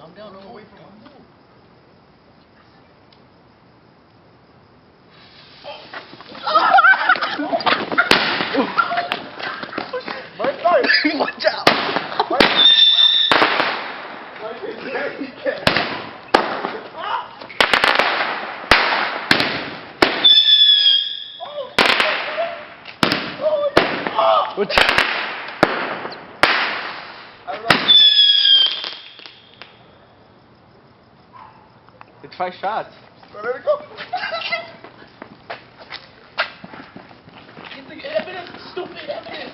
Calm down, don't away from him. Watch out! Watch out! It's 5 shots. Let it go. Get the evidence, stupid evidence.